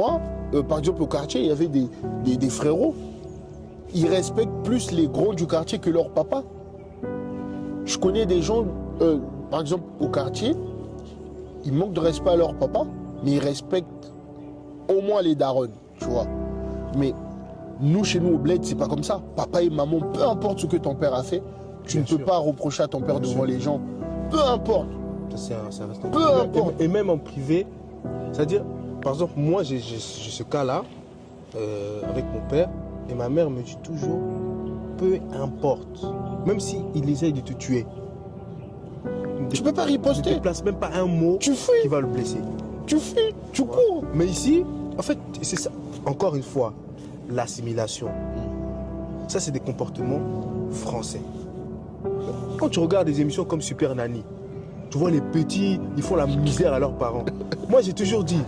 Moi, par exemple, au quartier, il y avait des frérots. Ils respectent plus les grands du quartier que leur papa. Je connais des gens, par exemple, au quartier, ils manquent de respect à leur papa, mais ils respectent au moins les darons, tu vois. Mais nous, chez nous, au bled, c'est pas comme ça. Papa et maman, peu importe ce que ton père a fait, tu ne peux pas reprocher à ton père devant les gens. Peu importe. Ça reste Peu importe. Et même en privé, c'est-à-dire, par exemple, moi, j'ai ce cas-là avec mon père, et ma mère me dit toujours, peu importe, même s'il essaye de te tuer, Tu peux pas ne riposter. te place même pas un mot Tu fuis. qui va le blesser. Tu fuis, tu cours. Mais ici, en fait, c'est ça. Encore une fois, l'assimilation. Ça, c'est des comportements français. Quand tu regardes des émissions comme Super Nanny, tu vois les petits, ils font la misère à leurs parents. Moi, j'ai toujours dit,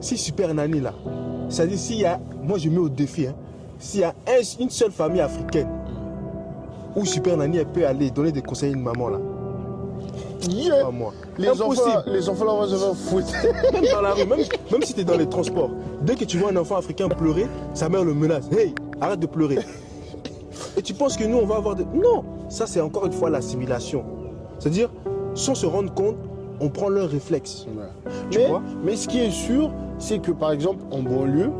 si Super Nanny là, c'est-à-dire s'il y a, moi je mets au défi, hein, s'il y a une seule famille africaine où Super Nanny elle peut aller donner des conseils à une maman là, Yeah. pas moi. Les enfants là, vont se faire foutre. Même dans la rue, même si tu es dans les transports, dès que tu vois un enfant africain pleurer, sa mère le menace. Hey, arrête de pleurer. Et tu penses que nous, on va avoir des... Non, ça c'est encore une fois l'assimilation. C'est-à-dire, sans se rendre compte, on prend leur réflexe. Tu vois? Mais ce qui est sûr, c'est que par exemple, en banlieue,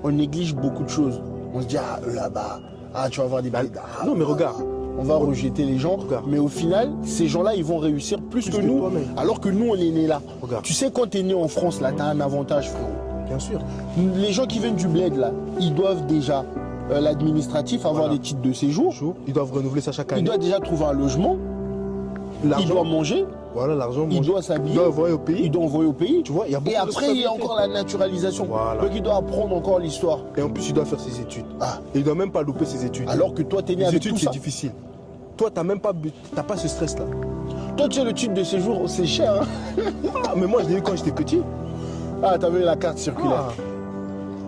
on néglige beaucoup de choses. On se dit, ah, eux là-bas, ah, tu vas voir des balles. Ah, Non, mais regarde. on va rejeter les gens. Regarde. Mais au final, ces gens-là, ils vont réussir plus que nous, toi-même. alors que nous, on est nés là. Regarde. Tu sais, quand tu es né en France, là, tu as un avantage, frérot. Bien sûr. Les gens qui viennent du bled, là, ils doivent déjà, l'administratif, avoir des titres de séjour. Ils doivent renouveler ça chaque année. Ils doivent déjà trouver un logement. Il doit manger. Voilà, l'argent. Il doit s'habiller. Il doit envoyer au pays. Il doit envoyer au pays. Tu vois, il y a beaucoup Et de après, il y a responsabilités. encore la naturalisation. Voilà. Donc, il doit apprendre encore l'histoire. Et en plus, il doit faire ses études. Ah. Et il doit même pas louper ses études. Alors que toi, t'es né les avec études, tout c'est ça. difficile. Toi, t'as même pas ce stress-là. Toi, tu sais, le titre de séjour, c'est cher. Hein. Ah, mais moi, je l'ai eu quand j'étais petit. Ah, t'avais la carte circulaire. Ah.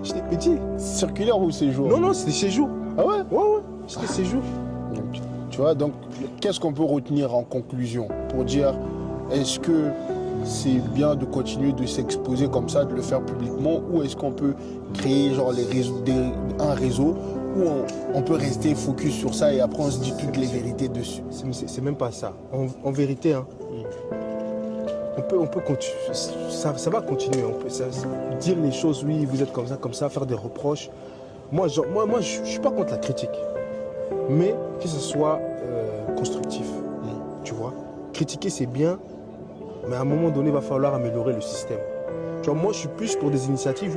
J'étais petit. Circulaire ou séjour? Non, non, c'était séjour. Ah ouais? Ouais, ouais, c'était séjour. Tu vois, donc, qu'est-ce qu'on peut retenir en conclusion pour dire, est-ce que c'est bien de continuer de s'exposer comme ça, de le faire publiquement, ou est-ce qu'on peut créer genre un réseau où on peut rester focus sur ça et après on se dit toutes les vérités dessus? C'est même pas ça. En vérité, hein, on peut continuer. Ça va continuer. Dire les choses, oui, vous êtes comme ça, faire des reproches. Moi, je suis pas contre la critique. Mais que ce soit constructif. Tu vois, critiquer, c'est bien, mais à un moment donné, il va falloir améliorer le système. Tu vois, moi, je suis plus pour des initiatives où